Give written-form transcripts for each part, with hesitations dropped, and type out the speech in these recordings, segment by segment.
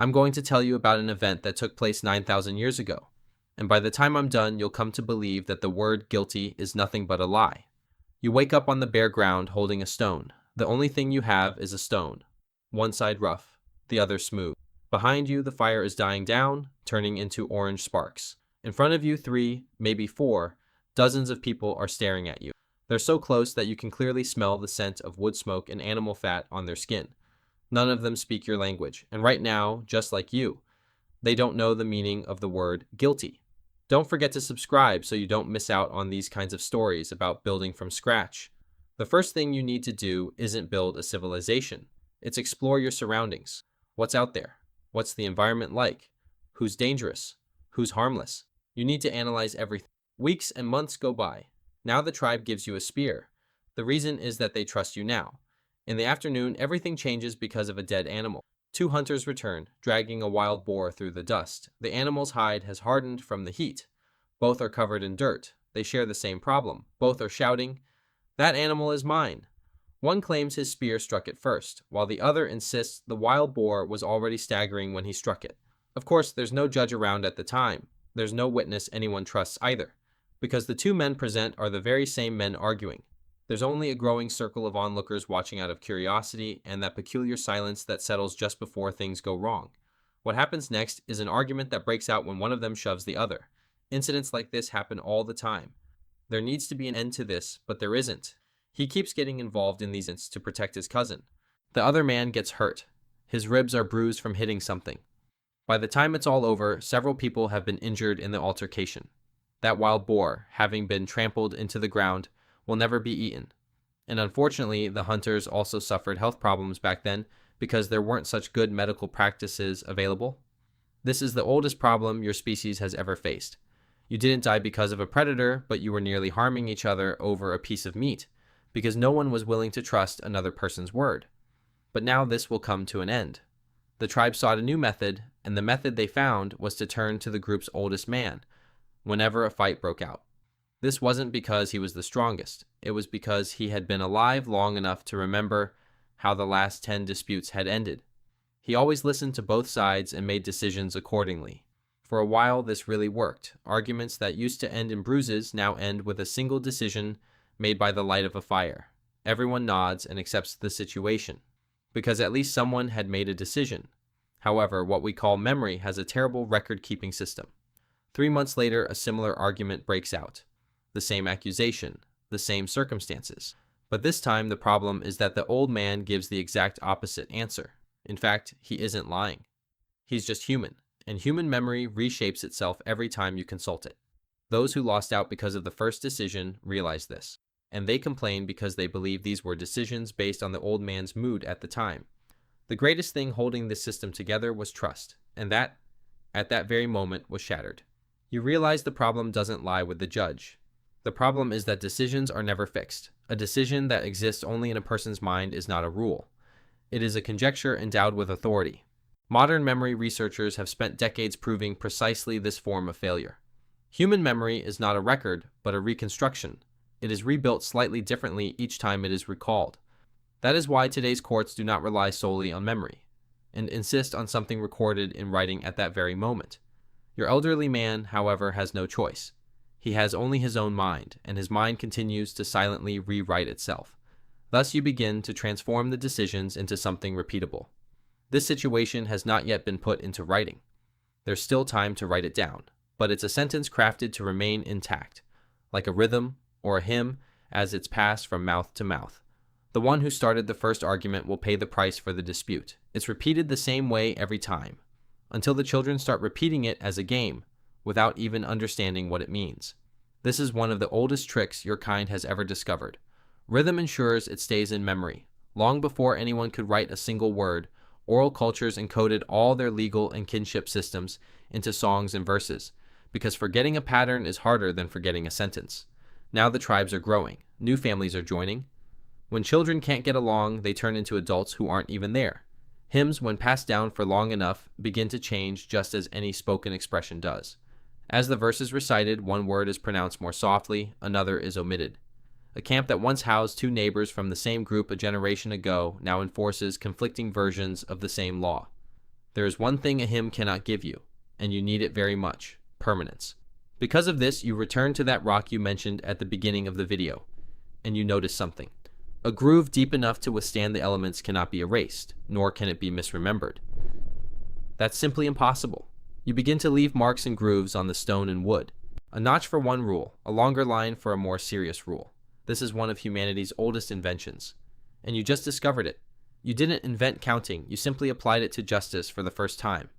I'm going to tell you about an event that took place 9,000 years ago, and by the time I'm done, you'll come to believe that the word guilty is nothing but a lie. You wake up on the bare ground holding a stone. The only thing you have is a stone, one side rough, the other smooth. Behind you, the fire is dying down, turning into orange sparks. In front of you, 3, maybe 4, dozens of people are staring at you. They're so close that you can clearly smell the scent of wood smoke and animal fat on their skin. None of them speak your language, and right now, just like you, they don't know the meaning of the word guilty. Don't forget to subscribe so you don't miss out on these kinds of stories about building from scratch. The first thing you need to do isn't build a civilization. It's explore your surroundings. What's out there? What's the environment like? Who's dangerous? Who's harmless? You need to analyze everything. Weeks and months go by. Now the tribe gives you a spear. The reason is that they trust you now. In the afternoon, everything changes because of a dead animal. 2 hunters return, dragging a wild boar through the dust. The animal's hide has hardened from the heat. Both are covered in dirt. They share the same problem. Both are shouting, "That animal is mine." One claims his spear struck it first, while the other insists the wild boar was already staggering when he struck it. Of course, there's no judge around at the time. There's no witness anyone trusts either, because the 2 men present are the very same men arguing. There's only a growing circle of onlookers watching out of curiosity and that peculiar silence that settles just before things go wrong. What happens next is an argument that breaks out when one of them shoves the other. Incidents like this happen all the time. There needs to be an end to this, but there isn't. He keeps getting involved in these incidents to protect his cousin. The other man gets hurt. His ribs are bruised from hitting something. By the time it's all over, several people have been injured in the altercation. That wild boar, having been trampled into the ground, will never be eaten. And unfortunately, the hunters also suffered health problems back then because there weren't such good medical practices available. This is the oldest problem your species has ever faced. You didn't die because of a predator, but you were nearly harming each other over a piece of meat, because no one was willing to trust another person's word. But now this will come to an end. The tribe sought a new method, and the method they found was to turn to the group's oldest man whenever a fight broke out. This wasn't because he was the strongest. It was because he had been alive long enough to remember how the last 10 disputes had ended. He always listened to both sides and made decisions accordingly. For a while, this really worked. Arguments that used to end in bruises now end with a single decision made by the light of a fire. Everyone nods and accepts the situation, because at least someone had made a decision. However, what we call memory has a terrible record-keeping system. 3 months later, a similar argument breaks out. The same accusation, the same circumstances. But this time, the problem is that the old man gives the exact opposite answer. In fact, he isn't lying. He's just human, and human memory reshapes itself every time you consult it. Those who lost out because of the first decision realize this, and they complain because they believe these were decisions based on the old man's mood at the time. The greatest thing holding this system together was trust, and that, at that very moment, was shattered. You realize the problem doesn't lie with the judge. The problem is that decisions are never fixed. A decision that exists only in a person's mind is not a rule. It is a conjecture endowed with authority. Modern memory researchers have spent decades proving precisely this form of failure. Human memory is not a record, but a reconstruction. It is rebuilt slightly differently each time it is recalled. That is why today's courts do not rely solely on memory, and insist on something recorded in writing at that very moment. Your elderly man, however, has no choice. He has only his own mind, and his mind continues to silently rewrite itself. Thus you begin to transform the decisions into something repeatable. This situation has not yet been put into writing. There's still time to write it down, but it's a sentence crafted to remain intact, like a rhythm or a hymn as it's passed from mouth to mouth. The one who started the first argument will pay the price for the dispute. It's repeated the same way every time, until the children start repeating it as a game, without even understanding what it means. This is one of the oldest tricks your kind has ever discovered. Rhythm ensures it stays in memory. Long before anyone could write a single word, oral cultures encoded all their legal and kinship systems into songs and verses, because forgetting a pattern is harder than forgetting a sentence. Now the tribes are growing. New families are joining. When children can't get along, they turn into adults who aren't even there. Hymns, when passed down for long enough, begin to change just as any spoken expression does. As the verse is recited, one word is pronounced more softly, another is omitted. A camp that once housed 2 neighbors from the same group a generation ago now enforces conflicting versions of the same law. There is one thing a hymn cannot give you, and you need it very much: permanence. Because of this, you return to that rock you mentioned at the beginning of the video, and you notice something. A groove deep enough to withstand the elements cannot be erased, nor can it be misremembered. That's simply impossible. You begin to leave marks and grooves on the stone and wood. A notch for one rule, a longer line for a more serious rule. This is one of humanity's oldest inventions. And you just discovered it. You didn't invent counting, you simply applied it to justice for the first time.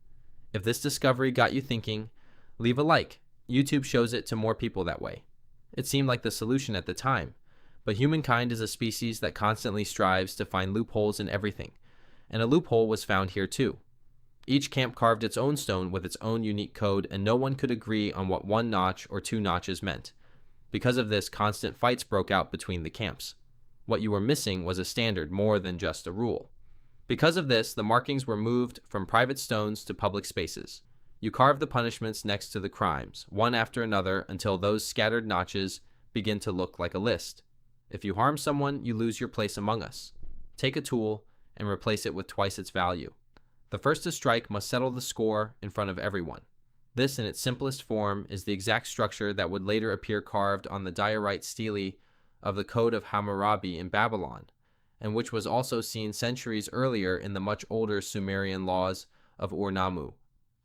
If this discovery got you thinking, leave a like. YouTube shows it to more people that way. It seemed like the solution at the time, but humankind is a species that constantly strives to find loopholes in everything, and a loophole was found here too. Each camp carved its own stone with its own unique code, and no one could agree on what one notch or two notches meant. Because of this, constant fights broke out between the camps. What you were missing was a standard more than just a rule. Because of this, the markings were moved from private stones to public spaces. You carved the punishments next to the crimes, one after another, until those scattered notches begin to look like a list. If you harm someone, you lose your place among us. Take a tool and replace it with twice its value. The first to strike must settle the score in front of everyone. This, in its simplest form, is the exact structure that would later appear carved on the diorite stele of the Code of Hammurabi in Babylon, and which was also seen centuries earlier in the much older Sumerian laws of Ur-Nammu.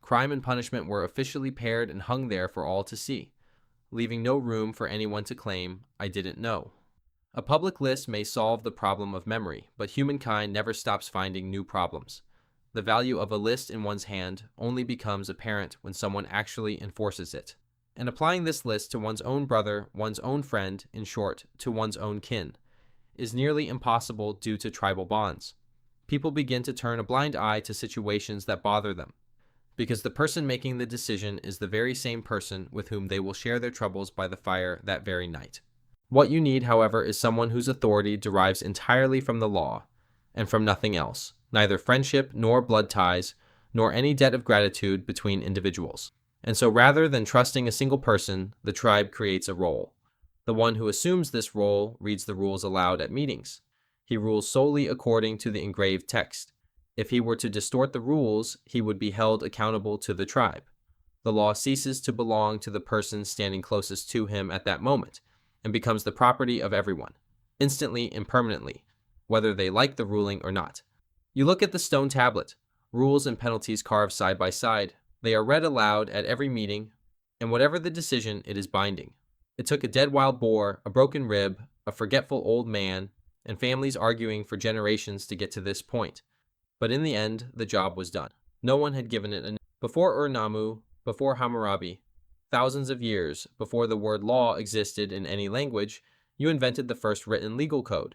Crime and punishment were officially paired and hung there for all to see, leaving no room for anyone to claim, "I didn't know." A public list may solve the problem of memory, but humankind never stops finding new problems. The value of a list in one's hand only becomes apparent when someone actually enforces it. And applying this list to one's own brother, one's own friend, in short, to one's own kin, is nearly impossible due to tribal bonds. People begin to turn a blind eye to situations that bother them, because the person making the decision is the very same person with whom they will share their troubles by the fire that very night. What you need, however, is someone whose authority derives entirely from the law, and from nothing else, neither friendship nor blood ties, nor any debt of gratitude between individuals. And so rather than trusting a single person, the tribe creates a role. The one who assumes this role reads the rules aloud at meetings. He rules solely according to the engraved text. If he were to distort the rules, he would be held accountable to the tribe. The law ceases to belong to the person standing closest to him at that moment, and becomes the property of everyone, instantly and permanently, whether they like the ruling or not. You look at the stone tablet, rules and penalties carved side by side. They are read aloud at every meeting, and whatever the decision, it is binding. It took a dead wild boar, a broken rib, a forgetful old man, and families arguing for generations to get to this point. But in the end, the job was done. No one had given it a name. Before Ur-Nammu, before Hammurabi, thousands of years before the word law existed in any language, you invented the first written legal code.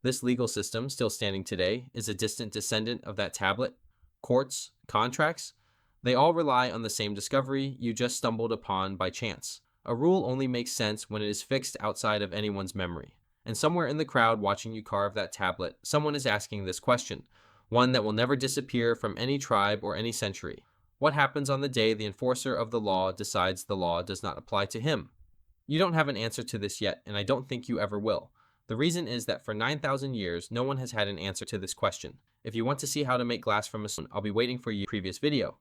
This legal system, still standing today, is a distant descendant of that tablet. Courts, contracts, they all rely on the same discovery you just stumbled upon by chance. A rule only makes sense when it is fixed outside of anyone's memory. And somewhere in the crowd watching you carve that tablet, someone is asking this question, one that will never disappear from any tribe or any century. What happens on the day the enforcer of the law decides the law does not apply to him? You don't have an answer to this yet, and I don't think you ever will. The reason is that for 9,000 years, no one has had an answer to this question. If you want to see how to make glass from a stone, I'll be waiting for you in the previous video.